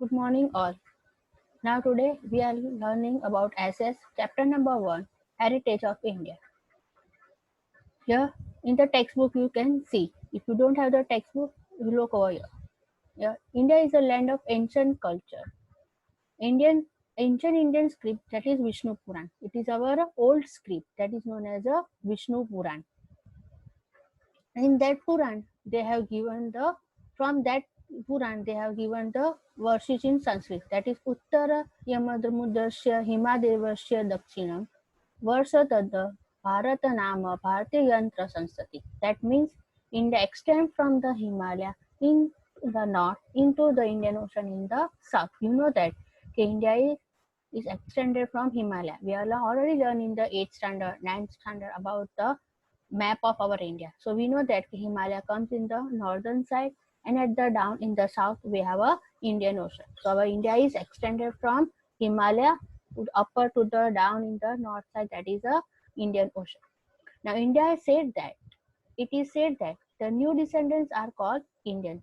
Good morning, all. Now, today we are learning about SS chapter number 1 Heritage of India. Here in the textbook, you can see. If you don't have the textbook, you look over here. India is a land of ancient culture. Indian Ancient Indian script, that is Vishnu Puran. It is our old script that is known as a Vishnu Puran. In that Puran, they have given the from that Puran they have given the verses in Sanskrit, that is Uttara Yamadramudasya Himadevasya Dakshinam Varsha Tadda Bharata Nama Bharatiya Yantra Sansati. That means India extends from the Himalaya in the north into the Indian Ocean in the south. You know that India is extended from Himalaya. We are already learned in the 8th standard, 9th standard about the map of our India. So we know that Himalaya comes in the northern side, and at the down in the south we have a Indian Ocean. So our India is extended from Himalaya to upper to the down in the north side, that is a Indian Ocean. Now India said that it is said that the new descendants are called Indian.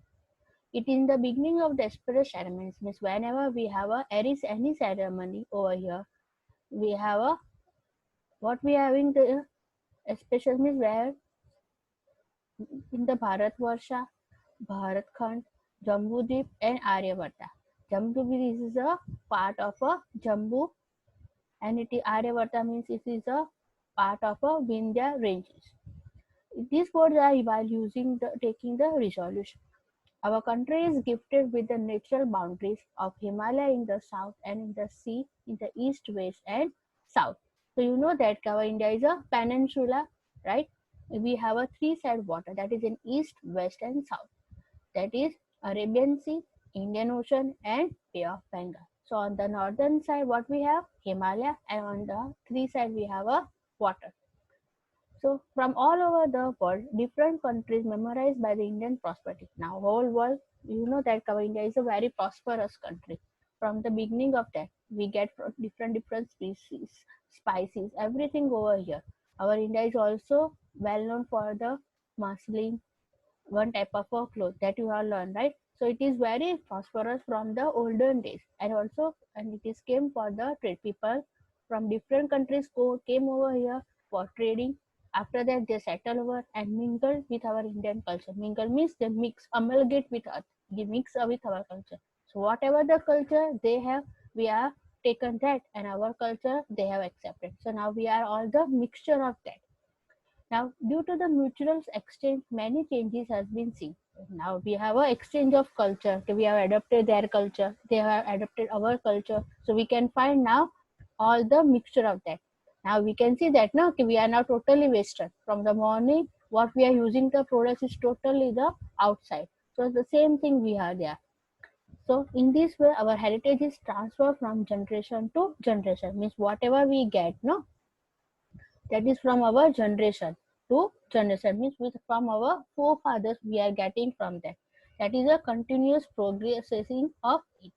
It is in the beginning of the auspicious ceremonies, means whenever we have any ceremony over here, we have a what we are having the special means where in the Bharatvarsha, Bharatkhand, Jambudvip and Aryabhata. Jambudvip is a part of a Jambu, and it is Aryabhata means it is a part of a Vindhya ranges. These words are while taking the resolution. Our country is gifted with the natural boundaries of Himalaya in the south and in the sea in the east, west and south. So you know that our India is a peninsula, right? We have a three-side water, that is in east, west and south. That is Arabian Sea, Indian Ocean and Bay of Bengal. So on the northern side what we have? Himalaya, and on the three side we have a water. So from all over the world, different countries memorized by the Indian prosperity. Now whole world, you know that our India is a very prosperous country. From the beginning of that, we get different species, spices, everything over here. Our India is also well known for the muslin, one type of a cloth that you have learned, right? So it is very prosperous from the olden days, and it is came for the trade. People from different countries came over here for trading. After that, they settle over and mingle with our Indian culture. Mingle means they mix, amalgate with us, they mix with our culture. So whatever the culture they have, we are taken that, and our culture they have accepted. So now we are all the mixture of that. Now, due to the mutual exchange, many changes has been seen. Now we have a exchange of culture. We have adopted their culture. They have adopted our culture. So we can find now all the mixture of that. Now we can see that now we are now totally Western. From the morning, what we are using the products is totally the outside. So the same thing we are there. So in this way, our heritage is transferred from generation to generation. Means whatever we get, no, that is from our generation to generation, means with from our forefathers we are getting from that is a continuous progressing of it.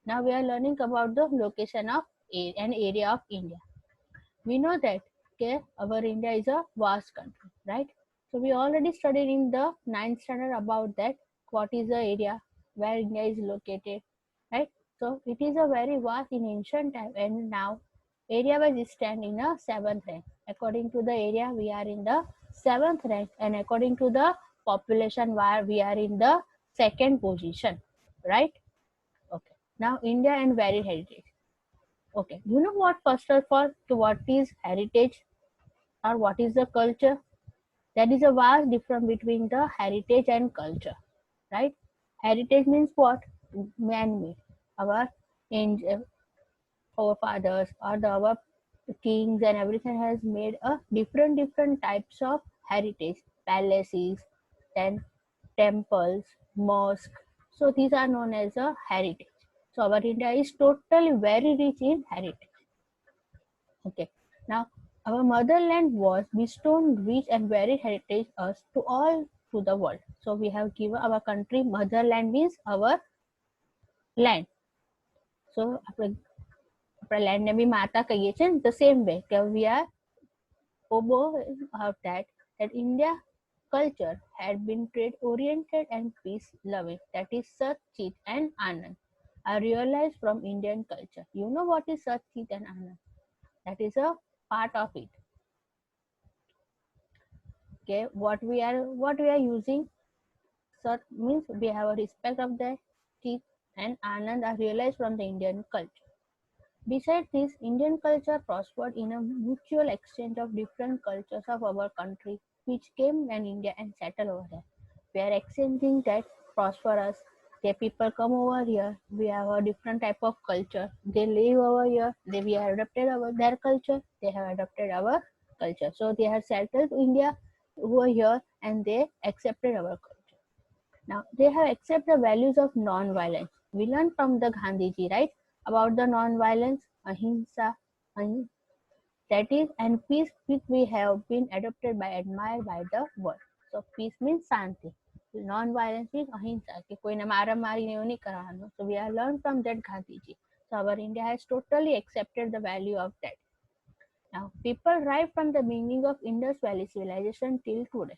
Now we are learning about the location of an area of India. We know that okay, our India is a vast country, right? So we already studied in the 9th standard about that, what is the area where India is located, right? So it is a very vast in ancient time, and now area wise stand in a 7th rank. According to the area, we are in the 7th rank, and according to the population, where we are in the 2nd position, right? Okay. Now India and varied heritage. Okay, you know what? First of all, to what is heritage or what is the culture? There is a vast difference between the heritage and culture, right? Heritage means what? Man-made. Our forefathers or our kings and everything has made a different types of heritage, palaces, then temples, mosques. So these are known as a heritage. So our India is totally very rich in heritage. Okay. Now, our motherland was bestowed rich and varied heritage us to all through the world. So we have given our country motherland means our land. So આપણે land ને બી માતા કહીએ છીએ the same way we are of that India culture had been trade oriented and peace loving, that is Sat, Chit and Anand. are realized from Indian culture. You know what is Sat, Chit and Anand? That is a part of it. Okay, what we are using. Sat means we have a respect of the Chit and Anand are realized from the Indian culture. Besides this, Indian culture prospered in a mutual exchange of different cultures of our country, which came in India and settled over there. We are exchanging that prosperous. The people come over here. We have a different type of culture. They live over here. We have adopted their culture. They have adopted our culture. So they have settled India over here and they accepted our culture. Now they have accepted the values of non-violence. We learned from the Gandhiji, right, about the non-violence, ahimsa, that is, and peace which we have been adopted by, admired by the world. So peace means Shanti. Non-violence means ahimsa. કે કોઈને મારામારી એવું નહીં કરવાનું. So we have learned from that Gandhiji. So our India has totally accepted the value of that. Now people right from the beginning of Indus Valley civilization till today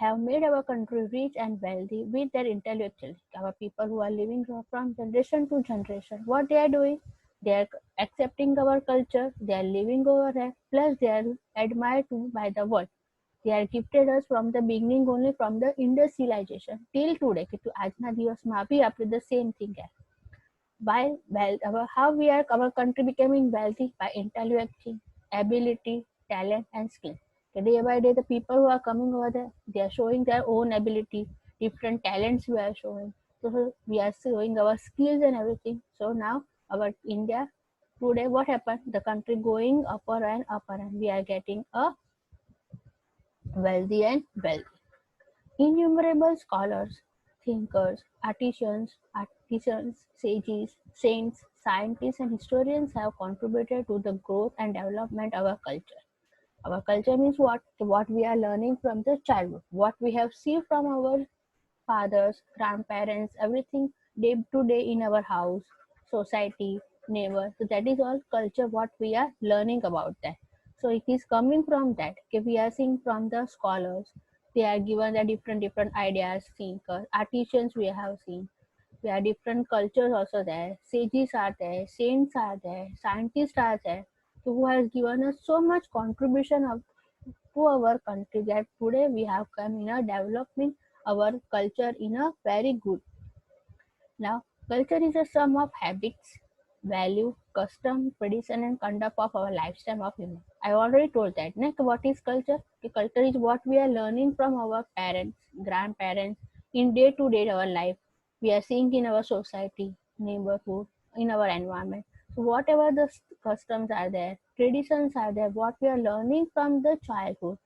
have made our country rich and wealthy with their intellectuals. Our people who are living from generation to generation, what they are doing, they are accepting our culture, they are living over there, plus they are admired too by the world. They are gifted us from the beginning only from the Indus civilization till today. કે આજના દિવસમાં બી આપણે the same thing है. By how our country becoming wealthy by intellectual ability, talent, and skill. Day by day, the people who are coming over there, they are showing their own ability, different talents we are showing. So we are showing our skills and everything. So now our India today, what happened? The country going upper and upper, and we are getting a wealthy and wealthy. Innumerable scholars, thinkers, artisans, sages, saints, scientists, and historians have contributed to the growth and development of our culture. Our culture means what? What we are learning from the childhood, what we have seen from our fathers, grandparents, everything day to day in our house, society, neighbor. So that is all culture what we are learning about that. So it is coming from that. Okay, we are seeing from the scholars. They are given the different ideas, thinkers, artisans we have seen. There are different cultures also there. Sages are there, saints are there, scientists are there. So who has given us so much contribution to our country that today we have come in a developing our culture in a very good. Now, culture is a sum of habits, value, custom, tradition, and conduct of our lifestyle of human. I already told that. Next, what is culture? The culture is what we are learning from our parents, grandparents in day to day our life. We are seeing in our society, neighborhood, in our environment. So whatever the customs are there, traditions are there, what we are learning from the childhood,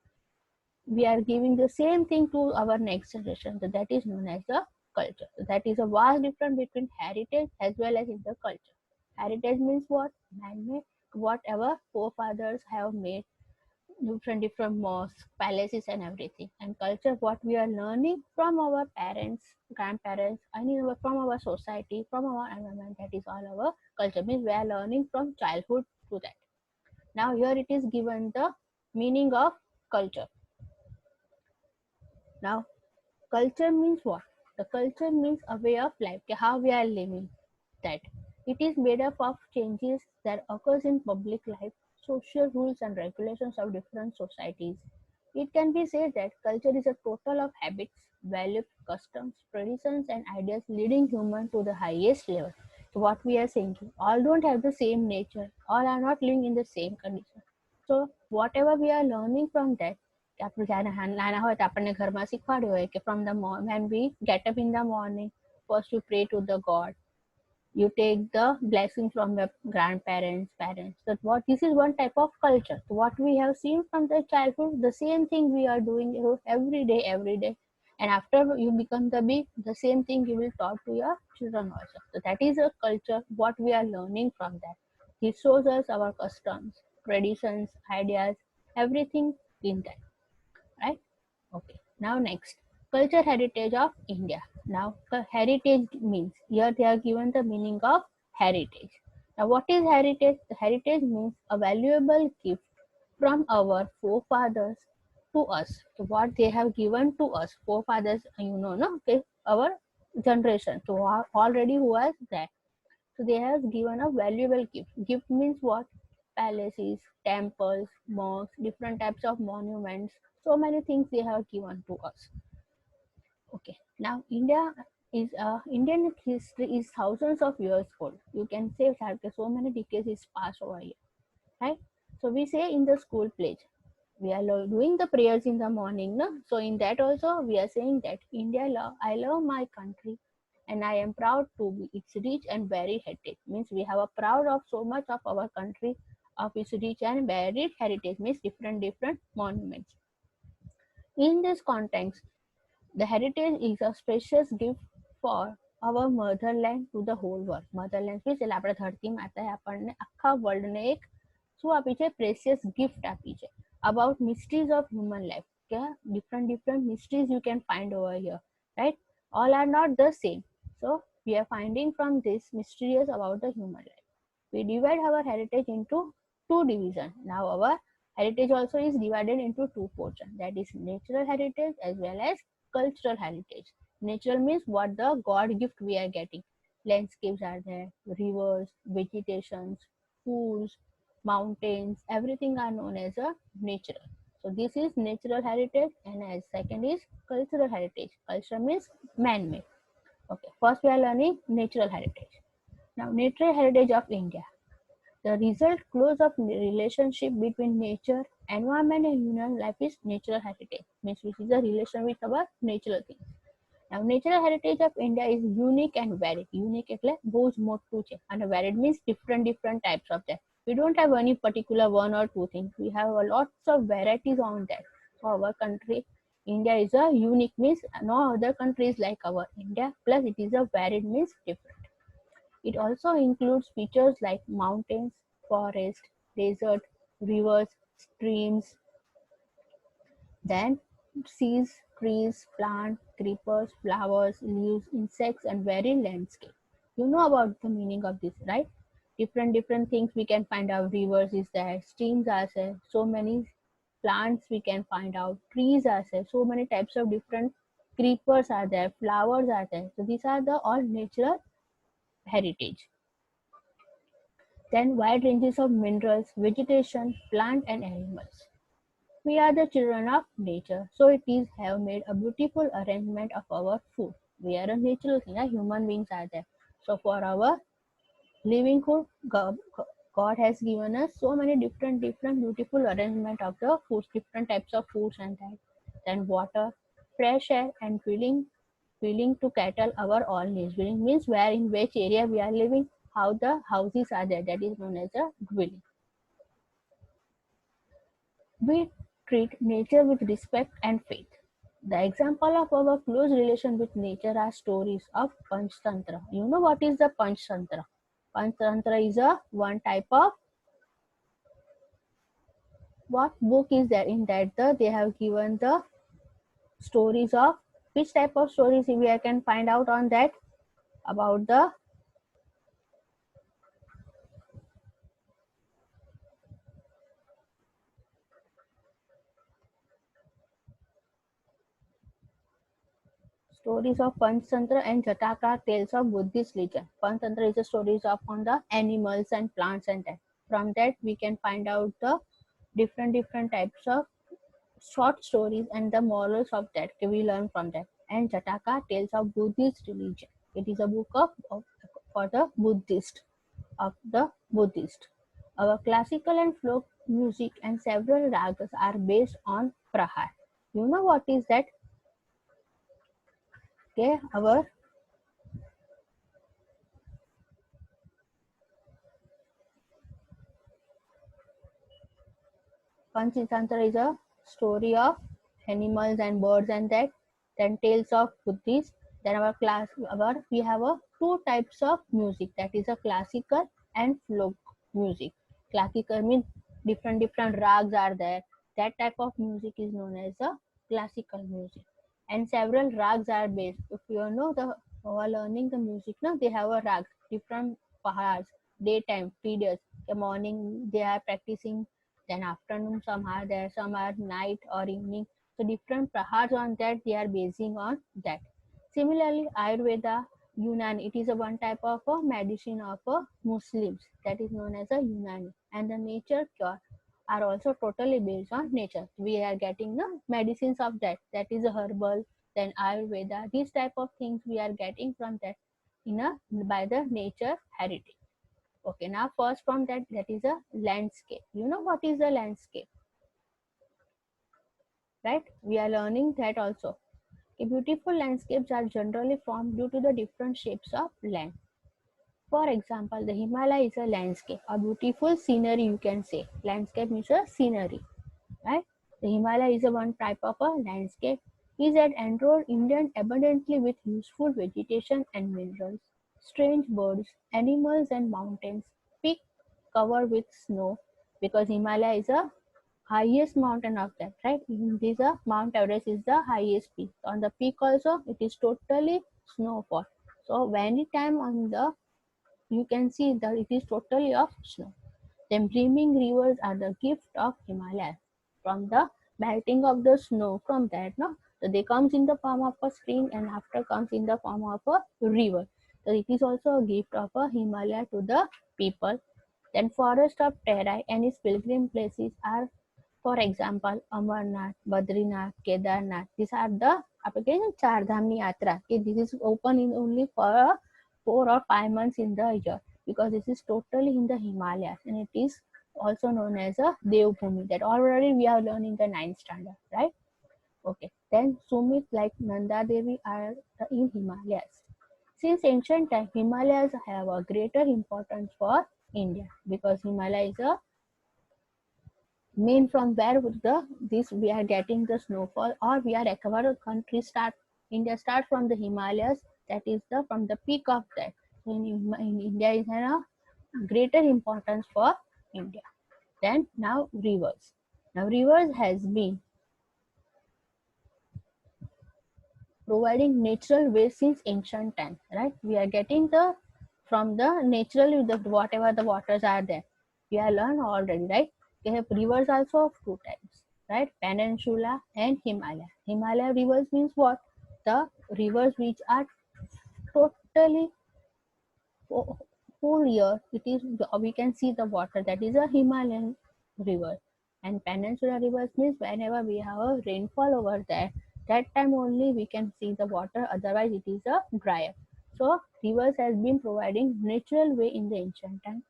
we are giving the same thing to our next generation. So that is known as the culture. So that is a vast difference between heritage as well as in the culture. Heritage means what? Man-made, whatever forefathers have made, different mosques, palaces, and everything. And culture, what we are learning from our parents, grandparents, and from our society, from our environment. That is all our culture. Means we are learning from childhood to that. Now here it is given the meaning of culture. Now culture means what? The culture means a way of life, how we are living. That it is made up of changes that occurs in public life, social rules and regulations of different societies. It can be said that culture is a total of habits, values, customs, traditions, and ideas leading human to the highest level. So what we are saying, all don't have the same nature, all are not living in the same condition. So whatever we are learning from that, કે આપણે જ્યારે નાના હોય તો આપણને ઘરમાં શીખવાડ્યું હોય કે from the when we get up in the morning, first you pray to the God, you take the blessing from your grandparents, parents. So what this is one type of culture. So what we have seen from the childhood, the same thing we are doing every day. And after you become the big, the same thing you will taught to your children also. So that is a culture, what we are learning from that. It shows us our customs, traditions, ideas, everything in that. Right? Okay. Now next, culture heritage of India. Now heritage means, here they are given the meaning of heritage. Now what is heritage? The heritage means a valuable gift from our forefathers to us. So what they have given to us, forefathers, no, okay, our generation. So already who was there. So they have given a valuable gift. Gift means what? Palaces, temples, mosques, different types of monuments. So many things they have given to us. Okay. Now Indian history is thousands of years old. You can say that so many decades is passed over here, right? So we say in the school pledge, we are doing the prayers in the morning, no? So in that also we are saying that I love my country, and I am proud to be its rich and varied heritage. Means we have a proud of so much of our country, of its rich and varied heritage. Means different monuments. In this context, the heritage is a precious gift for our motherland to the whole world. Motherland means એટલે આપણે ધરતી માતાએ આપણને આખા વર્લ્ડને એક શું આપી છે? પ્રેશિયસ ગિફ્ટ આપી છે. About mysteries of human life. Okay? Different mysteries you can find over here, right? All are not the same. So we are finding from this mysteries about the human life. We divide our heritage into two divisions. Now our heritage also is divided into two portions. That is natural heritage as well as cultural heritage. Natural means what the God gift we are getting. Landscapes are there, rivers, vegetations, foods, mountains, everything are known as a natural. So this is natural heritage, and as second is cultural heritage. Culture means man-made. Okay, first we are learning natural heritage. Now natural heritage of India. The result close of relationship between nature, environment and human life is natural heritage. Means which is a relation with our natural things. Now natural heritage of India is unique and varied. Unique એટલે બહુ જ મોટું છે, and varied means different types of that. We don't have any particular one or two things. We have a lots of varieties on that. So our country, India is a unique means no other country is like our India. Plus it is a varied means different. It also includes features like mountains, forest, desert, rivers, streams, then seas, trees, plants, creepers, flowers, leaves, insects, and varied landscape. You know about the meaning of this, right? Different things we can find out. Rivers is there, streams are there, so many plants we can find out, trees are there, so many types of different creepers are there, flowers are there. So these are the all natural heritage. Then wide ranges of minerals, vegetation, plant and animals. We are the children of nature, so it is have made a beautiful arrangement of our food. We are a natural thing, human beings are there. So for our living food, God has given us so many different beautiful arrangement of the foods, different types of foods and that. Then water, fresh air and feeling to cattle our all needs. Dwelling means where in which area we are living, how the houses are there. That is known as a dwelling. We treat nature with respect and faith. The example of our close relation with nature are stories of Panchtantra. You know what is the Panchtantra? Panchtantra is a one type of what book is there in that they have given the stories of which type of stories we can find out on that about the stories of Panchtantra and Jataka tales of Buddhist legend. Panchtantra is the stories of on the animals and plants and that. From that we can find out the different types of short stories and the morals of that we learn from that. And Jataka tales of Buddhist religion. It is a book of for the Buddhist of the Buddhist. Our classical and folk music and several ragas are based on Prahar. You know what is that? Okay, our Panchatantra is a story of animals and birds and that. Then tales of Buddhist. Then we have a two types of music, that is a classical and folk music. Classical means different rags are there. That type of music is known as a classical music. And several rags are based. If you know the while learning the music, now they have a rags, different pahars, daytime, periods. The morning they are practicing, then afternoon some are there, some are night or evening. So different prahars on that they are basing on that. Similarly, Ayurveda Unani. It is a one type of a medicine of Muslims, that is known as a Unani. And the nature cure are also totally based on nature. We are getting the medicines of that. That is a herbal, then Ayurveda. These type of things we are getting from that in a by the nature heritage. Okay, now first from that is a landscape. You know what is a landscape, right? We are learning that also. Okay, beautiful landscapes are generally formed due to the different shapes of land. For example, the Himalaya is a landscape, a beautiful scenery, you can say. Landscape means a scenery, right? The Himalaya is a one type of a landscape. Is that enrolled Indian abundantly with useful vegetation and minerals, strange birds, animals and mountains, peak covered with snow, because Himalaya is a highest mountain of that, right? This Mount Everest is the highest peak. On the peak also, it is totally snowfall. So anytime on the you can see that it is totally of snow. Then brimming rivers are the gift of Himalayas. From the melting of the snow from that, no? So they comes in the form of a spring and after comes in the form of a river. So it is also a gift of a Himalaya to the people. Then forest of Terai and its pilgrim places are, for example, Amarnath, Badrinath, Kedarnath. These are the again Char Dhamni Yatra. Okay, this is open in only for 4 or 5 months in the year because this is totally in the Himalayas and it is also known as a Devbhumi. That already we are learning the ninth standard, right? Okay. Then Sumit like Nanda Devi are in Himalayas. Since ancient time, Himalayas have a greater importance for India because Himalaya is a main from where would the this we are getting the snowfall or we are our country start India start from the Himalayas, that is the from the peak of that. So in India is a greater importance for India. Then now rivers. Now rivers has been providing natural ways since ancient times, right? We are getting the from the natural the whatever the waters are there. We are learned already, right? We have rivers also of two types, right? Peninsula and Himalaya. Himalaya rivers means what? The rivers which are totally whole year. It is we can see the water that is a Himalayan river, and peninsula rivers means whenever we have a rainfall over there, that time only we can see the water. Otherwise, it is a drier. So rivers has been providing natural way in the ancient time.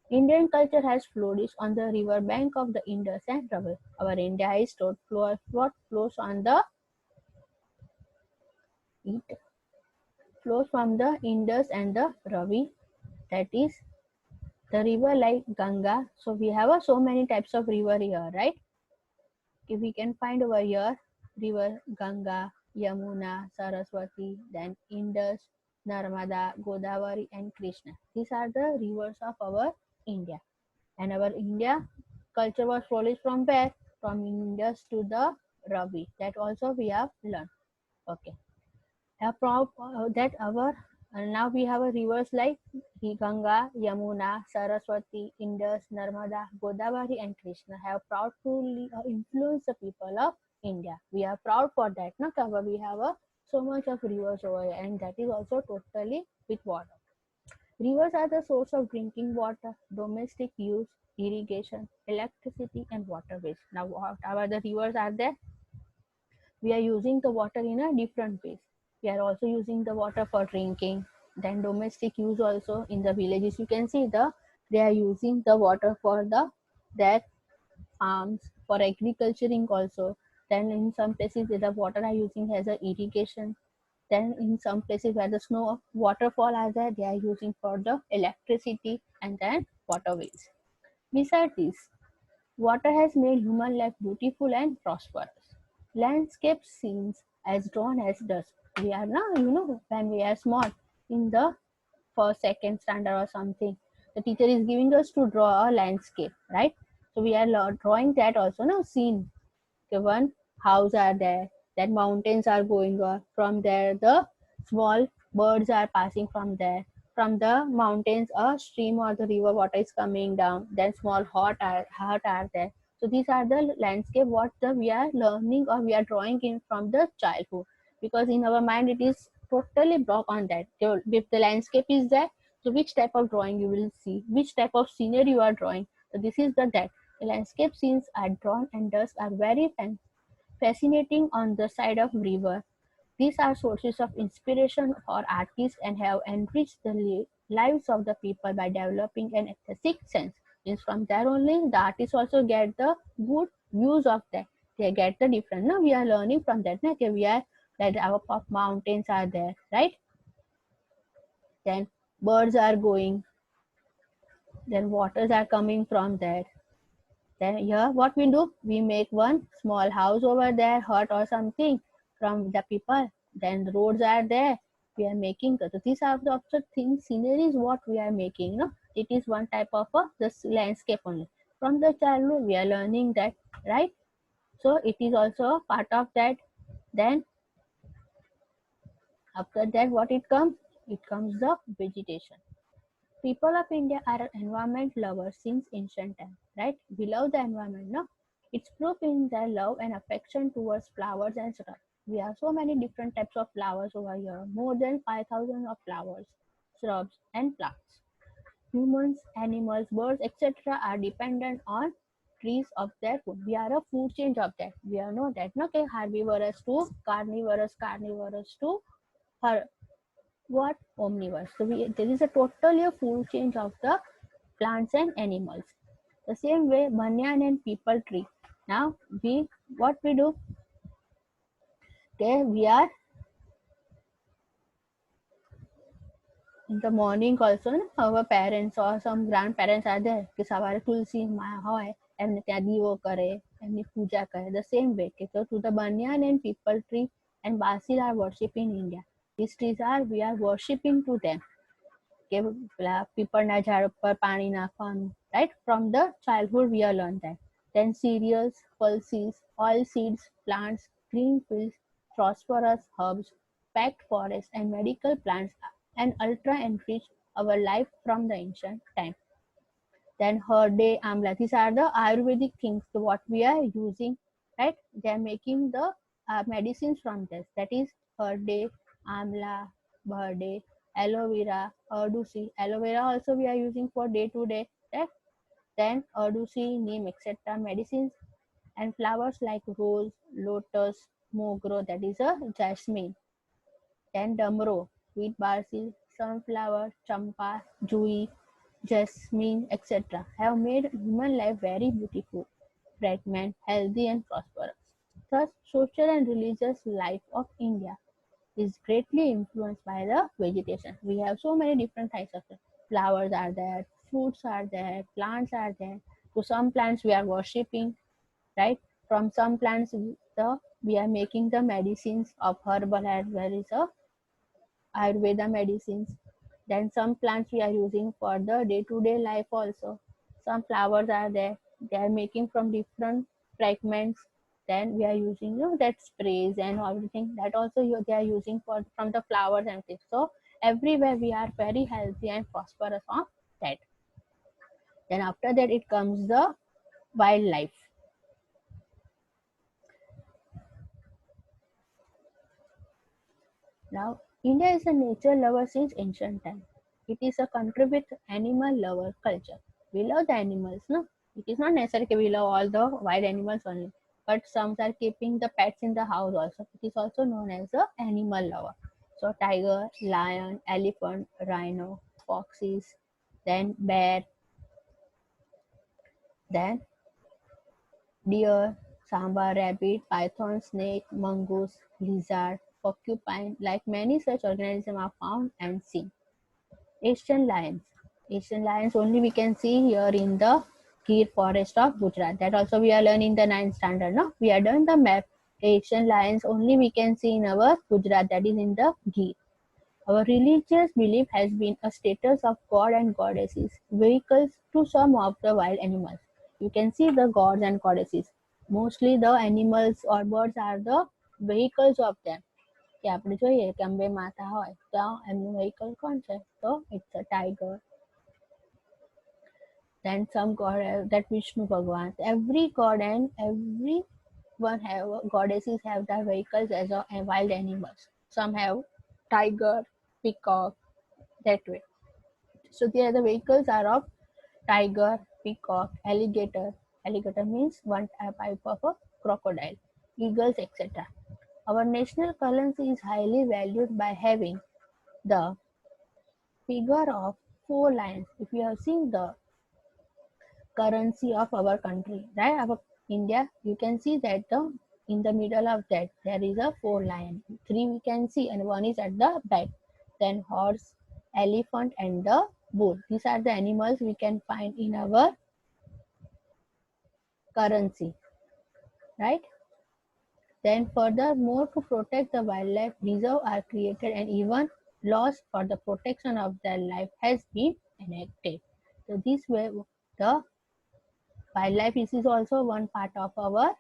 Indian culture has flourished on the river bank of the Indus and Ravi. Our India is what flows on the it flows from the Indus and the Ravi. That is the river like Ganga. So we have so many types of river here, right? If we can find over here river Ganga, Yamuna, Saraswati, then Indus, Narmada, Godavari, and Krishna. These are the rivers of our India. And our India culture was flourished from where? From Indus to the Ravi. That also we have learned. Okay. That our now we have a rivers like Ganga, Yamuna, Saraswati, Indus, Narmada, Godavari, and Krishna have proudly influenced the people of India. We are proud for that. No, Kava, we have so much of rivers over here, and that is also totally with water. Rivers are the source of drinking water, domestic use, irrigation, electricity, and water waste. Now, whatever the rivers are there, we are using the water in a different ways. We are also using the water for drinking, then domestic use also in the villages. You can see they are using the water for their farms, for agriculturing also. Then in some places the water are using as a irrigation. Then in some places where the snow waterfall are there, they are using for the electricity and then waterways. Besides this, water has made human life beautiful and prosperous. Landscape scenes as drawn as dust. We are now, when we are small in the first, second standard or something, the teacher is giving us to draw a landscape, right? So we are drawing that also now scene. Okay, one house are there, then mountains are going on. From there, the small birds are passing from there. From the mountains, a stream or the river water is coming down. Then small hut are there. So these are the landscape what we are learning or we are drawing in from the childhood. Because in our mind it is totally block on that. If the landscape is there, so which type of drawing you will see, which type of scenery you are drawing. So this is the that. The landscape scenes are drawn and dusk are very fascinating on the side of river. These are sources of inspiration for artists and have enriched the lives of the people by developing an aesthetic sense. Means from there only the artists also get the good views of that. They get the different. Now we are learning from that. Na? Okay, we are that our mountains are there, right? Then birds are going. Then waters are coming from there. Then here what we do, we make one small house over there, hut or something from the people. Then the roads are there. We are making so these are the opposite things, scenery is what we are making. No, it is one type of this landscape only. From the childhood we are learning that, right? So it is also a part of that. Then after that, what it comes? It comes the vegetation. People of India are environment lovers since ancient times, right? We love the environment, no? It's proof in their love and affection towards flowers and shrubs. We have so many different types of flowers over here, more than 5,000 of flowers, shrubs, and plants. Humans, animals, birds, etc. are dependent on trees of their food. We are a food change of that. We are know that, no? Okay, herbivorous to carnivorous, carnivorous to her what omnivores. So there is a totally a full change of the plants and animals. The same way banyan and people tree. Now we what we do? Okay, we are in the morning also. Our parents or some grandparents are there કે સવારે તુલસી હોય એમને ત્યાં દીવો કરે એમની પૂજા કરે. The same way so to the banyan and people tree and basil are worshipped in India. These trees are we are worshipping to them. કે પીપળના ઝાડ પર પાણી નાખવાનું, right? From the childhood we are learned that. Then cereals, pulses, oil seeds, plants, green fields, phosphorus, herbs, packed forests, and medical plants and ultra enrich our life from the ancient time. Then herde, amla, these are the Ayurvedic things, so what we are using, right? They are making the medicines from this. That is herde, amla, bherde, aloe vera, ardusi. Aloe vera also we are using for day to day, right? Then ardusi, neem, etc. medicines and flowers like rose, lotus, mogro, that is a jasmine. Then damro, sweet basil, sunflower, champa, jui, jasmine, etc. have made human life very beautiful, fragrant, healthy, and prosperous. Thus, social and religious life of India is greatly influenced by the vegetation. We have so many different types of it. Flowers are there, fruits are there, plants are there. To some plants we are worshipping, right? From some plants we are making the medicines of herbal as well as a Ayurveda medicines. Then some plants we are using for the day-to-day life also. Some flowers are there. They are making from different fragments. Then we are using that sprays and everything. That also they are using for from the flowers and things. So everywhere we are very healthy and prosperous on that. Then after that it comes the wildlife. Now, India is a nature lover since ancient times. It is a country with animal lover culture. We love the animals, no? It is not necessary we love all the wild animals only, but some are keeping the pets in the house also. It is also known as a animal lover. So tiger, lion, elephant, rhino, foxes, then bear, then deer, samba, rabbit, python, snake, mongoose, lizard, porcupine, like many such organisms are found and seen. Asian lions. Asian lions only we can see here in the Gir forest of Gujarat. That also we are learning the 9th standard. No, we are done the map. Asian lions only we can see in our Gujarat, that is in the Gir. Our religious belief has been a status of god and goddesses, vehicles to some of the wild animals. You can see the gods and goddesses. Mostly the animals or birds are the vehicles of them. કે આપણે જોઈએ કે અંબે માતા હોય તો એમનું vehicle કોણ છે? તો it's a tiger. Then some god that Vishnu Bhagwan. Every god and everyone have goddesses have their vehicles as a wild animals. Some have tiger, peacock, that way. So there the vehicles are of tiger, peacock, alligator. Alligator means one type of a crocodile, eagles, etc. Our national currency is highly valued by having the figure of four lions. If you have seen the currency of our country, right? Our India, you can see that in the middle of that there is a four lion. Three we can see, and one is at the back. Then horse, elephant, and the bull. These are the animals we can find in our currency, right? Then furthermore, to protect the wildlife, reserves are created and even laws for the protection of their life has been enacted. So this way, the wildlife is also one part of our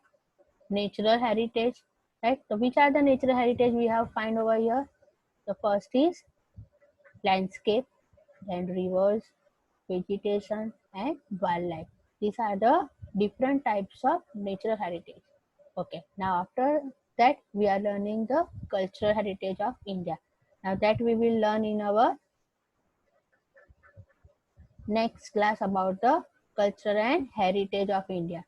natural heritage, right? So which are the natural heritage we have find over here? The first is landscape, then rivers, vegetation, and wildlife. These are the different types of natural heritage. Okay, now after that we are learning the cultural heritage of India. Now that we will learn in our next class about the culture and heritage of India.